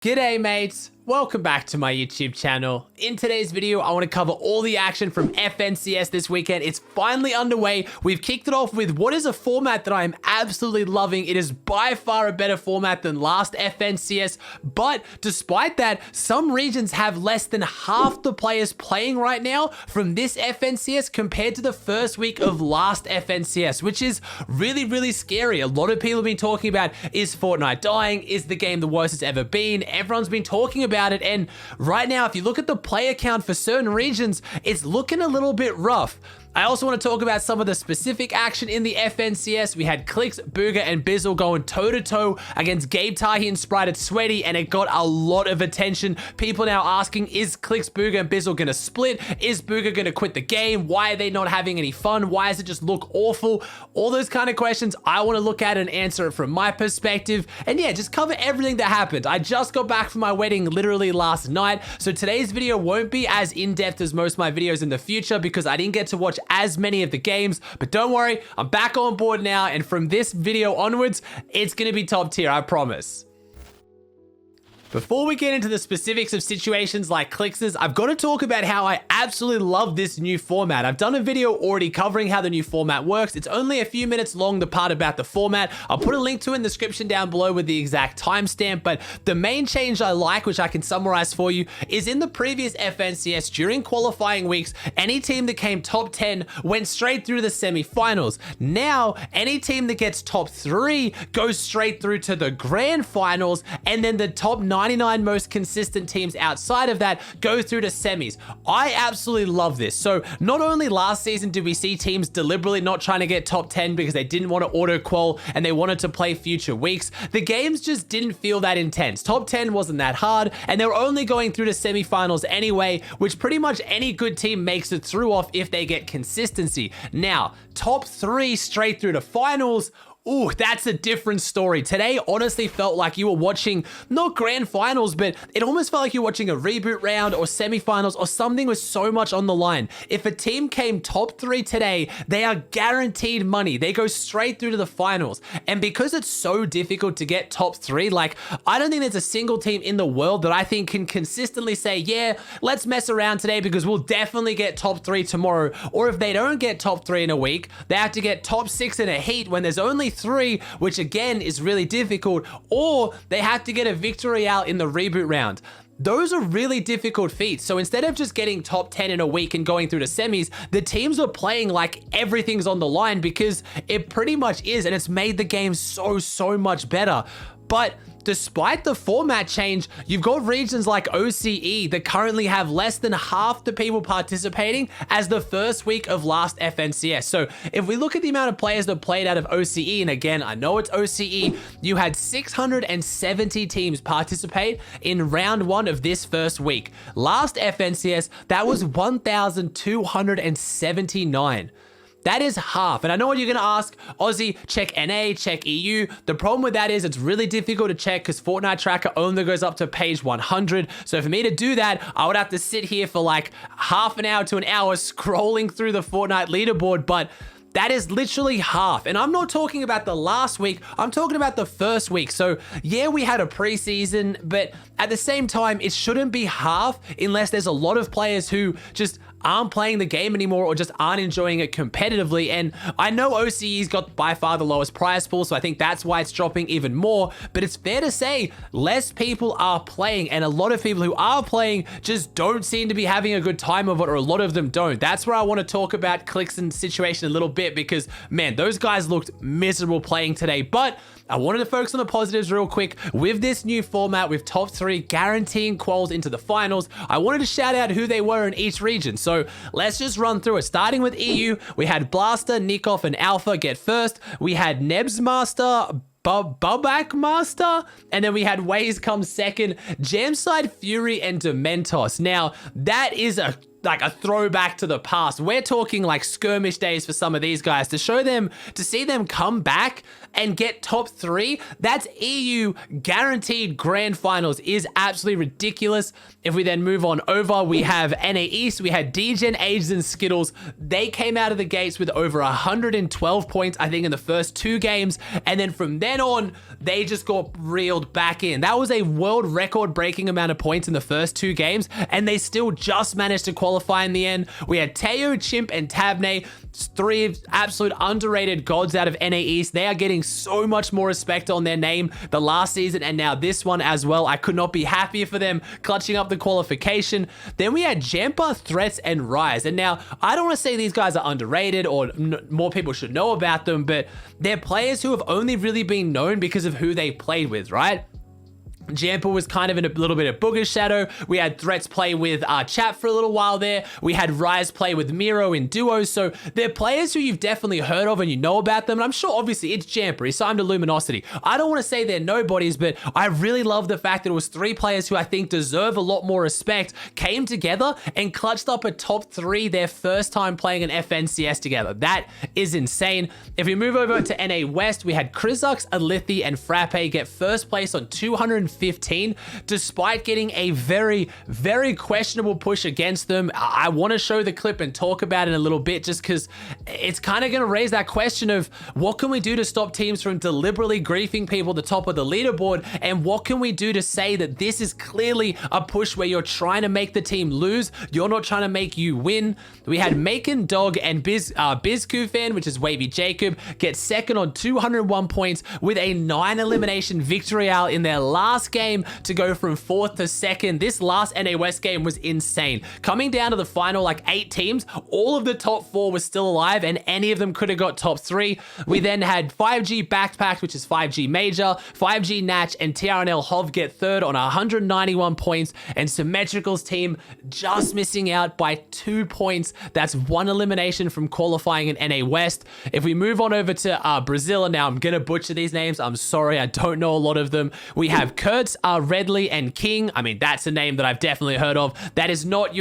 G'day mates, welcome back to my YouTube channel. In today's video, I want to cover all the action from FNCS this weekend. It's finally underway. We've kicked it off with what is a format that I am absolutely loving. It is by far a better format than last FNCS, but despite that, some regions have less than half the players playing right now from this FNCS compared to the first week of last FNCS, which is really scary. A lot of people have been talking about, is Fortnite dying? Is the game the worst it's ever been? Everyone's been talking about it, and right now, if you look at the player count for certain regions, it's looking a little bit rough. I also want to talk about some of the specific action in the FNCS. We had Clix, Bugha, and Bizzle going toe-to-toe against Gabe Tahi and Sprite at Sweaty, and it got a lot of attention. People now asking, is Clix, Bugha, and Bizzle going to split? Is Bugha going to quit the game? Why are they not having any fun? Why does it just look awful? All those kind of questions I want to look at and answer it from my perspective. And yeah, just cover everything that happened. I just got back from my wedding literally last night, so today's video won't be as in-depth as most of my videos in the future because I didn't get to watch as many of the games, but don't worry, I'm back on board now, and from this video onwards, it's gonna be top tier, I promise. Before we get into the specifics of situations like Clix's, I've got to talk about how I absolutely love this new format. I've done a video already covering how the new format works. It's only a few minutes long, the part about the format. I'll put a link to it in the description down below with the exact timestamp, but the main change I like, which I can summarize for you, is in the previous FNCS, during qualifying weeks, any team that came top 10 went straight through to the semi-finals. Now, any team that gets top 3 goes straight through to the grand finals, and then the top 99 most consistent teams outside of that go through to semis. I absolutely love this. So not only last season did we see teams deliberately not trying to get top 10 because they didn't want to auto-qual and they wanted to play future weeks, the games just didn't feel that intense. Top 10 wasn't that hard, and they were only going through to semifinals anyway, which pretty much any good team makes it through off if they get consistency. Now, top 3 straight through to finals, ooh, that's a different story. Today honestly felt like you were watching not grand finals, but it almost felt like you were watching a reboot round or semifinals or something with so much on the line. If a team came top 3 today, they are guaranteed money. They go straight through to the finals. And because it's so difficult to get top 3, like, I don't think there's a single team in the world that I think can consistently say, yeah, let's mess around today because we'll definitely get top 3 tomorrow. Or if they don't get top 3 in a week, they have to get top 6 in a heat when there's only 3, which again is really difficult, or they have to get a victory out in the reboot round. Those are really difficult feats. So instead of just getting top 10 in a week and going through to semis, the teams are playing like everything's on the line because it pretty much is, and it's made the game so much better. But despite the format change, you've got regions like OCE that currently have less than half the people participating as the first week of last FNCS. So if we look at the amount of players that played out of OCE, and again, I know it's OCE, you had 670 teams participate in round 1 of this first week. Last FNCS, that was 1,279. That is half. And I know what you're going to ask, Aussie, check NA, check EU. The problem with that is it's really difficult to check because Fortnite Tracker only goes up to page 100. So for me to do that, I would have to sit here for like half an hour to an hour scrolling through the Fortnite leaderboard, but that is literally half. And I'm not talking about the last week, I'm talking about the first week. So yeah, we had a preseason, but at the same time, it shouldn't be half unless there's a lot of players who just aren't playing the game anymore or just aren't enjoying it competitively. And I know OCE's got by far the lowest prize pool, so I think that's why it's dropping even more, but it's fair to say less people are playing, and a lot of people who are playing just don't seem to be having a good time of it, or a lot of them don't. That's where I want to talk about Clix's situation a little bit because, man, those guys looked miserable playing today, but I wanted to focus on the positives real quick. With this new format, with top 3 guaranteeing quals into the finals, I wanted to shout out who they were in each region. So let's just run through it. Starting with EU, we had Blaster, Nikoff, and Alpha get first. We had Nebs Master, Bubak Master, and then we had Waze come second, Jamside, Fury, and Dementos. Now, that is a like a throwback to the past. We're talking like skirmish days for some of these guys. To see them come back and get top 3, that's EU guaranteed grand finals, is absolutely ridiculous. If we then move on over, we have NA East, we had Degen, Ages, and Skittles. They came out of the gates with over 112 points, I think, in the first 2 games. And then from then on, they just got reeled back in. That was a world record breaking amount of points in the first 2 games, and they still just managed to qualify in the end. We had Teo, Chimp, and Tabney, 3 absolute underrated gods out of NA East. They are getting so much more respect on their name the last season and now this one as well. I could not be happier for them clutching up the qualification. Then we had Jampa, Threats, and Rise. And now, I don't want to say these guys are underrated or more people should know about them, but they're players who have only really been known because of who they played with, right? Jampa was kind of in a little bit of Bugha's shadow. We had Threats play with Chat for a little while there. We had Rise play with Miro in duos. So they're players who you've definitely heard of and you know about them. And I'm sure, obviously, it's Jampa. He signed to Luminosity. I don't want to say they're nobodies, but I really love the fact that it was 3 players who I think deserve a lot more respect, came together and clutched up a top 3 their first time playing an FNCS together. That is insane. If we move over to NA West, we had Krizux, Alithys, and Frappe get first place on 215, despite getting a very, very questionable push against them. I want to show the clip and talk about it a little bit just because it's kind of going to raise that question of what can we do to stop teams from deliberately griefing people at the top of the leaderboard, and what can we do to say that this is clearly a push where you're trying to make the team lose, you're not trying to make you win. We had Macon, Dog, and Bizkufan, which is Wavy Jacob, get second on 201 points with a 9 elimination victory out in their last game to go from 4th to 2nd. This last NA West game was insane. Coming down to the final, like 8 teams, all of the top 4 was still alive and any of them could have got top 3. We then had 5G Backpack, which is 5G Major, 5G Natch, and TRNL Hov get third on 191 points, and Symmetrical's team just missing out by 2 points. That's 1 elimination from qualifying in NA West. If we move on over to Brazil, and now I'm gonna butcher these names, I'm sorry, I don't know a lot of them. We have Kurtz, Redley, and King. I mean, that's a name that I've definitely heard of. That is not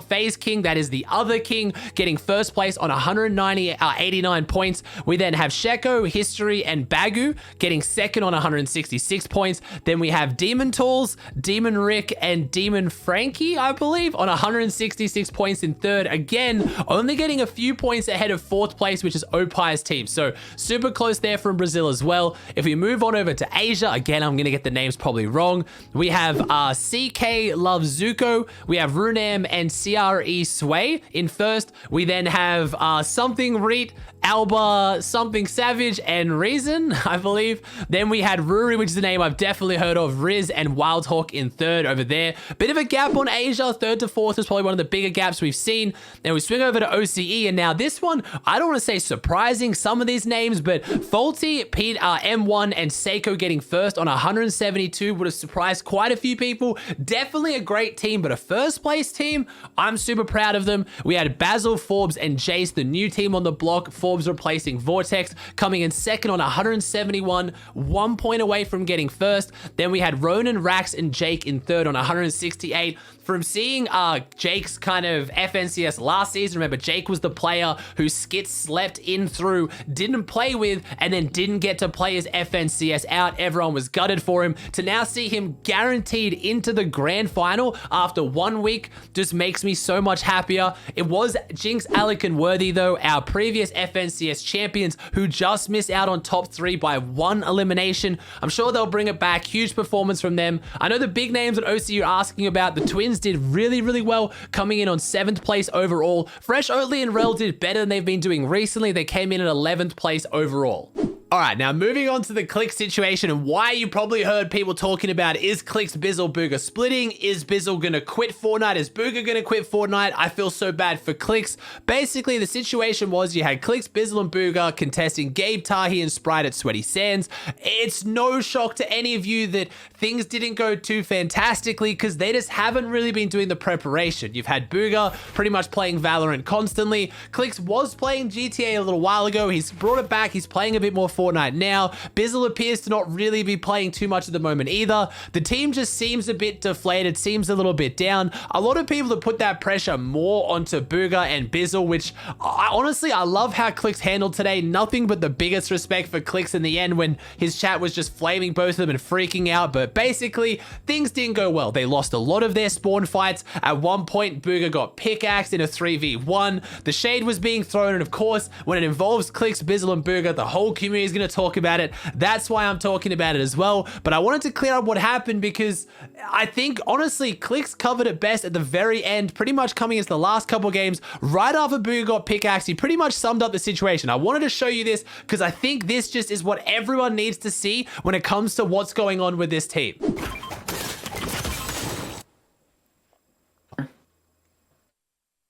FaZe King. That is the other King, getting first place on 89 points. We then have Sheko, History, and Bagu getting second on 166 points. Then we have Demon Tools, Demon Rick, and Demon Frankie, I believe, on 166 points in third. Again, only getting a few points ahead of 4th place, which is Opai's team. So super close there from Brazil as well. If we move on over to Asia, again, I'm going to get the names probably wrong. We have CK Love Zuko. We have Runam and CRE Sway in first. We then have Something Reet, Alba, Something Savage, and Reason, I believe. Then we had Ruri, which is a name I've definitely heard of, Riz, and Wildhawk in third over there. Bit of a gap on Asia. 3rd to 4th is probably one of the bigger gaps we've seen. Then we swing over to OCE, and now this one, I don't want to say surprising, some of these names, but Faulty, Pete, M1, and Seiko getting first on 172 would have surprised quite a few people. Definitely a great team, but a first place team, I'm super proud of them. We had Basil, Forbes, and Jace, the new team on the block. Forbes replacing Vortex, coming in second on 171, 1 point away from getting first. Then we had Ronan, Rax, and Jake in third on 168. From seeing Jake's kind of FNCS last season, remember, Jake was the player who Skits slept in through, didn't play with, and then didn't get to play his FNCS out. Everyone was gutted for him. To now see him guaranteed into the grand final after 1 week just makes me so much happier. It was Jinx, Alec, and Worthy, though, our previous FNCS champions, who just missed out on top 3 by 1 elimination. I'm sure they'll bring it back. Huge performance from them. I know the big names on OC you're asking about. The Twins did really, really well, coming in on 7th place overall. Fresh, Oatly, and Rel did better than they've been doing recently. They came in at 11th place overall. All right, now moving on to the Clix situation and why you probably heard people talking about, is Clix, Bizzle, Bugha splitting? Is Bizzle gonna quit Fortnite? Is Bugha gonna quit Fortnite? I feel so bad for Clix. Basically, the situation was you had Clix, Bizzle, and Bugha contesting Gabe, Tahi, and Sprite at Sweaty Sands. It's no shock to any of you that things didn't go too fantastically because they just haven't really been doing the preparation. You've had Bugha pretty much playing Valorant constantly. Clix was playing GTA a little while ago. He's brought it back. He's playing a bit more Fortnite Fortnite now. Bizzle appears to not really be playing too much at the moment either. The team just seems a bit deflated, seems a little bit down. A lot of people have put that pressure more onto Bugha and Bizzle, which honestly, I love how Clix handled today. Nothing but the biggest respect for Clix in the end when his chat was just flaming both of them and freaking out. But basically, things didn't go well. They lost a lot of their spawn fights. At one point, Bugha got pickaxed in a 3v1. The shade was being thrown, and of course, when it involves Clix, Bizzle, and Bugha, the whole community is going to talk about it. That's why I'm talking about it as well. But I wanted to clear up what happened because I think, honestly, Clix covered it best at the very end, pretty much coming into the last couple games. Right after Bugha got pickaxed, he pretty much summed up the situation. I wanted to show you this because I think this just is what everyone needs to see when it comes to what's going on with this team.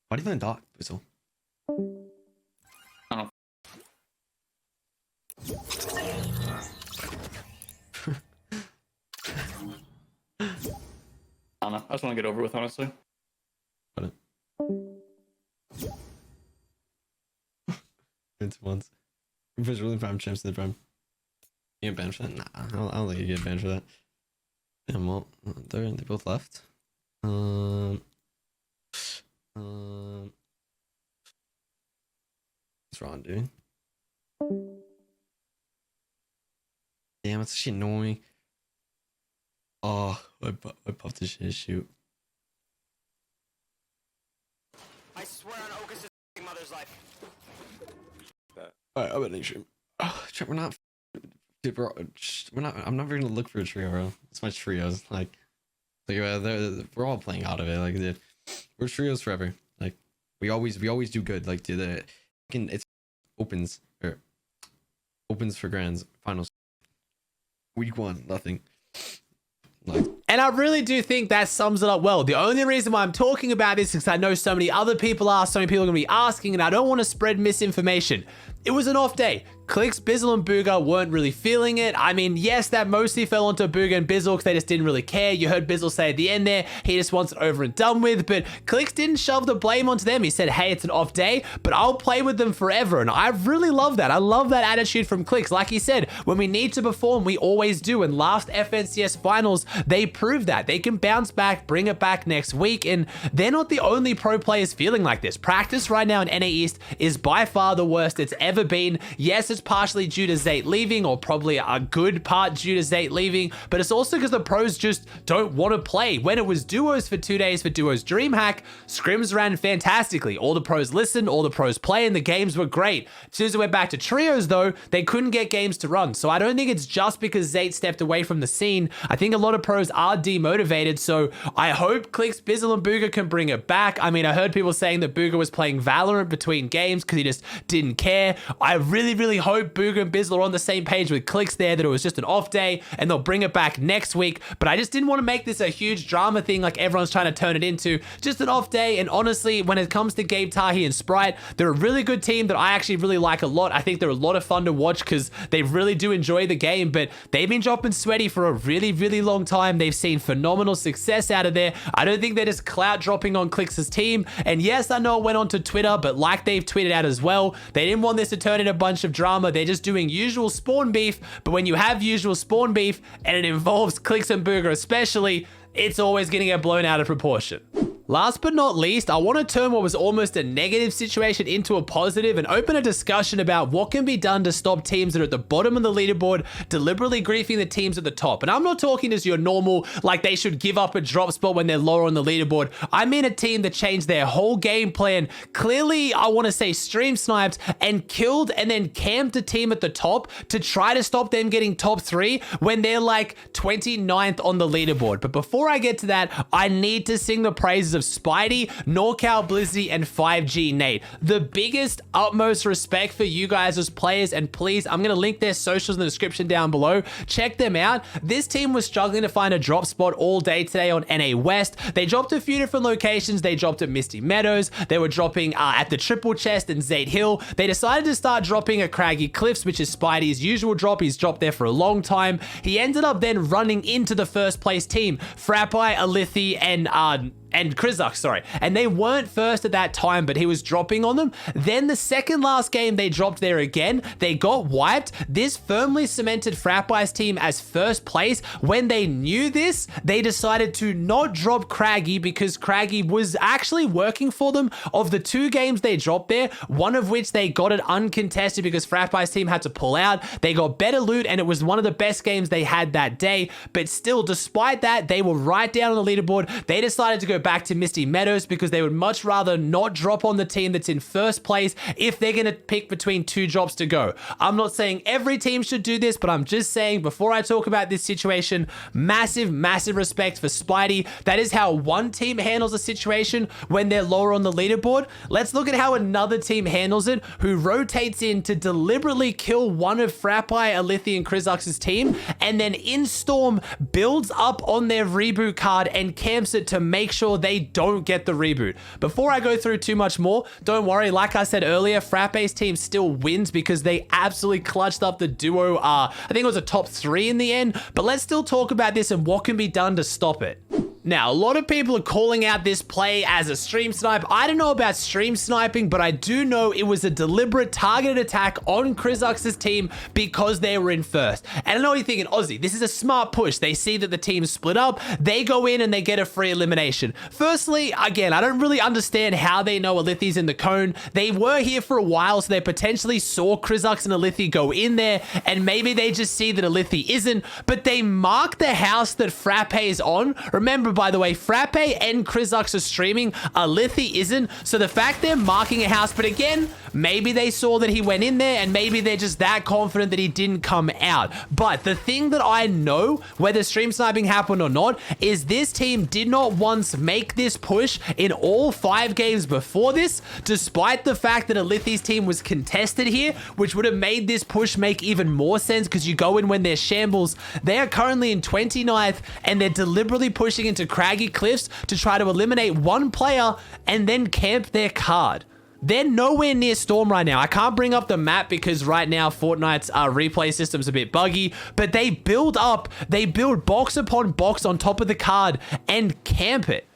Why do you think dark, Bizzle? I don't know. I just want to get over with, honestly. Got it. It's once. If it's really prime champs to the prime. You get banned for that? Nah, I don't think you get banned for that. Damn, well, they both left. What's wrong, dude? Damn, it's actually annoying. Oh, I puffed this shit, shoot. I swear on Ocus' mother's life. Alright, I'm gonna stream. Oh, we're not. Dude, we're not. I'm never gonna look for a trio, bro. It's my trios. Like we're all playing out of it. Like, dude, we're trios forever. Like, we always do good. Like, dude, it's opens for grands finals. Week 1, nothing. Like, and I really do think that sums it up well. The only reason why I'm talking about this is because I know so many other people are, so many people are going to be asking, and I don't want to spread misinformation. It was an off day. Clix, Bizzle, and Bugha weren't really feeling it. I mean, yes, that mostly fell onto Bugha and Bizzle because they just didn't really care. You heard Bizzle say at the end there, he just wants it over and done with, but Clix didn't shove the blame onto them. He said, hey, it's an off day, but I'll play with them forever, and I really love that. I love that attitude from Clix. Like he said, when we need to perform, we always do, and last FNCS finals, they proved that. They can bounce back, bring it back next week, and they're not the only pro players feeling like this. Practice right now in NA East is by far the worst it's ever been. Yes, it's partially due to Zate leaving, or probably a good part due to Zate leaving, but it's also because the pros just don't want to play. When it was duos for 2 days for Duos DreamHack, scrims ran fantastically. All the pros listened, all the pros play, and the games were great. As soon as it went back to trios though, they couldn't get games to run. So I don't think it's just because Zate stepped away from the scene. I think a lot of pros are demotivated, so I hope Clix, Bizzle, and Bugha can bring it back. I mean, I heard people saying that Bugha was playing Valorant between games because he just didn't care. I really hope Bugha and Bizzle are on the same page with Clix there, that it was just an off day and they'll bring it back next week. But I just didn't want to make this a huge drama thing like everyone's trying to turn it into. Just an off day. And honestly, when it comes to Gabe Tahi and Sprite, they're a really good team that I actually really like a lot. I think they're a lot of fun to watch because they really do enjoy the game, but they've been dropping sweaty for a really long time. They've seen phenomenal success out of there. I don't think they're just clout dropping on Clix's team. And yes, I know it went on to Twitter, but like they've tweeted out as well, they didn't want this to turn into a bunch of drama. They're just doing usual spawn beef, but when you have usual spawn beef and it involves Clix and Bugha especially, it's always going to get blown out of proportion. Last but not least, I want to turn what was almost a negative situation into a positive and open a discussion about what can be done to stop teams that are at the bottom of the leaderboard deliberately griefing the teams at the top. And I'm not talking as your normal, like they should give up a drop spot when they're lower on the leaderboard. I mean a team that changed their whole game plan, clearly, I want to say stream sniped, and killed and then camped a team at the top to try to stop them getting top 3 when they're like 29th on the leaderboard. But before I get to that, I need to sing the praises of Spidey, NorCal Blizzy, and 5G Nate. The biggest, utmost respect for you guys as players, and please, I'm going to link their socials in the description down below. Check them out. This team was struggling to find a drop spot all day today on NA West. They dropped a few different locations. They dropped at Misty Meadows. They were dropping at the Triple Chest and Zate Hill. They decided to start dropping at Craggy Cliffs, which is Spidey's usual drop. He's dropped there for a long time. He ended up then running into the first place team, Frappi, Alithys, and Krizak, sorry. And they weren't first at that time, but he was dropping on them. Then the second last game they dropped there again, they got wiped. This firmly cemented FratBi's team as first place. When they knew this, they decided to not drop Craggy because Craggy was actually working for them. Of the 2 games they dropped there, one of which they got it uncontested because FratBi's team had to pull out. They got better loot and it was one of the best games they had that day. But still, despite that, they were right down on the leaderboard. They decided to go back to Misty Meadows because they would much rather not drop on the team that's in first place if they're going to pick between 2 drops to go. I'm not saying every team should do this, but I'm just saying before I talk about this situation, massive respect for Spidey. That is how one team handles a situation when they're lower on the leaderboard. Let's look at how another team handles it, who rotates in to deliberately kill one of FratBi, Alithys, and Krizak's team, and then in Storm builds up on their reboot card and camps it to make sure they don't get the reboot. Before I go through too much more, don't worry, like I said earlier, FratBi's team still wins because they absolutely clutched up the duo. I think it was a top 3 in the end, but let's still talk about this and what can be done to stop it. Now, a lot of people are calling out this play as a stream snipe. I don't know about stream sniping, but I do know it was a deliberate targeted attack on Krizak's team because they were in first. And I know you're thinking, Aussie, this is a smart push. They see that the team's split up, they go in and they get a free elimination. Firstly, again, I don't really understand how they know Alithys in the cone. They were here for a while, so they potentially saw Krizak and Alithys go in there, and maybe they just see that Alithys isn't, but they mark the house that Frappe is on. Remember, by the way, Frappe and Krizak are streaming, Alithys isn't, so the fact they're marking a house, but again, maybe they saw that he went in there and maybe they're just that confident that he didn't come out. But the thing that I know, whether stream sniping happened or not, is this team did not once make this push in all 5 games before this, despite the fact that Alithys' team was contested here, which would have made this push make even more sense because you go in when they're shambles. They are currently in 29th and they're deliberately pushing into craggy cliffs to try to eliminate one player and then camp their card. They're nowhere near Storm right now. I can't bring up the map because right now Fortnite's replay system's a bit buggy, but they build box upon box on top of the card and camp it.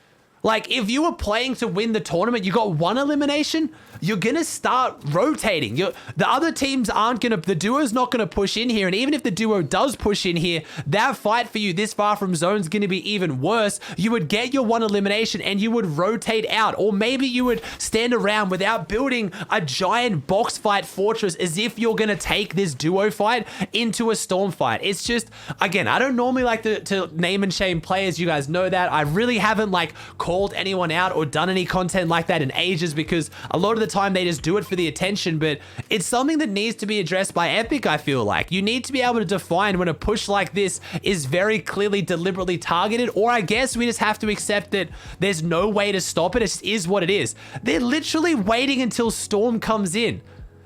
Like, if you were playing to win the tournament, you got 1 elimination, you're gonna start rotating. The other teams aren't gonna, the duo's not gonna push in here, and even if the duo does push in here, that fight for you this far from zone's gonna be even worse. You would get your 1 elimination and you would rotate out, or maybe you would stand around without building a giant box fight fortress as if you're gonna take this duo fight into a Storm fight. It's just, again, I don't normally like to name and shame players, you guys know that. I really haven't like called anyone out or done any content like that in ages because a lot of the time they just do it for the attention, but it's something that needs to be addressed by Epic. I feel like you need to be able to define when a push like this is very clearly deliberately targeted, or I guess we just have to accept that there's no way to stop it. It just is what it is. They're literally waiting until Storm comes in.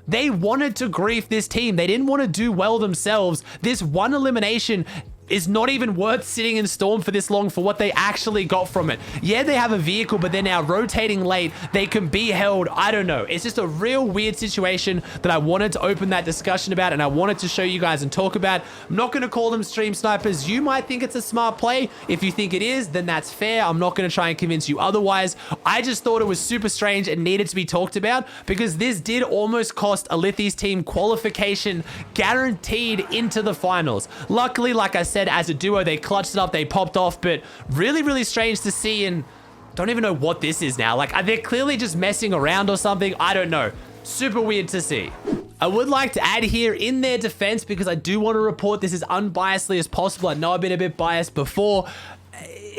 They wanted to grief this team. They didn't want to do well themselves. This 1 elimination is not even worth sitting in Storm for this long for what they actually got from it. Yeah, they have a vehicle, but they're now rotating late. They can be held. I don't know. It's just a real weird situation that I wanted to open that discussion about, and I wanted to show you guys and talk about. I'm not going to call them stream snipers. You might think it's a smart play. If you think it is, then that's fair. I'm not going to try and convince you otherwise. I just thought it was super strange and needed to be talked about because this did almost cost Alithys' team qualification guaranteed into the finals. Luckily, like I said, as a duo, they clutched it up, they popped off, but really strange to see, and don't even know what this is now. Like, they're clearly just messing around or something. I don't know. Super weird to see. I would like to add here in their defense, because I do want to report this as unbiasedly as possible. I know I've been a bit biased before.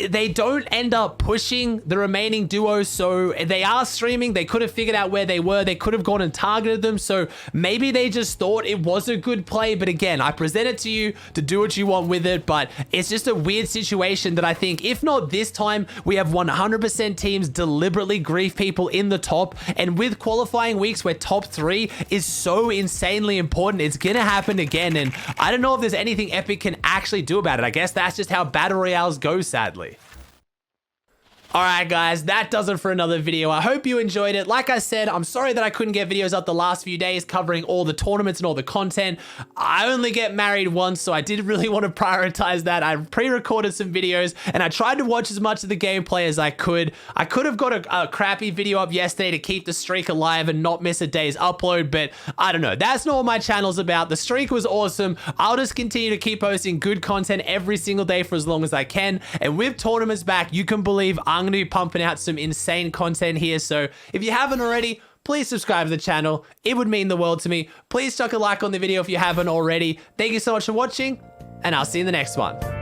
They don't end up pushing the remaining duos, so they are streaming. They could have figured out where they were. They could have gone and targeted them, so maybe they just thought it was a good play. But again, I present it to you to do what you want with it, but it's just a weird situation that I think, if not this time, we have 100% teams deliberately grief people in the top, and with qualifying weeks where top 3 is so insanely important, it's gonna happen again, and I don't know if there's anything Epic can actually do about it. I guess that's just how Battle Royales go, sadly. All right, guys, that does it for another video. I hope you enjoyed it. Like I said, I'm sorry that I couldn't get videos up the last few days covering all the tournaments and all the content. I only get married once, so I did really want to prioritize that. I pre-recorded some videos, and I tried to watch as much of the gameplay as I could. I could have got a crappy video up yesterday to keep the streak alive and not miss a day's upload, but I don't know. That's not what my channel's about. The streak was awesome. I'll just continue to keep posting good content every single day for as long as I can, and with tournaments back, you can believe I'm going to be pumping out some insane content here. So if you haven't already, please subscribe to the channel. It would mean the world to me. Please chuck a like on the video if you haven't already. Thank you so much for watching, and I'll see you in the next one.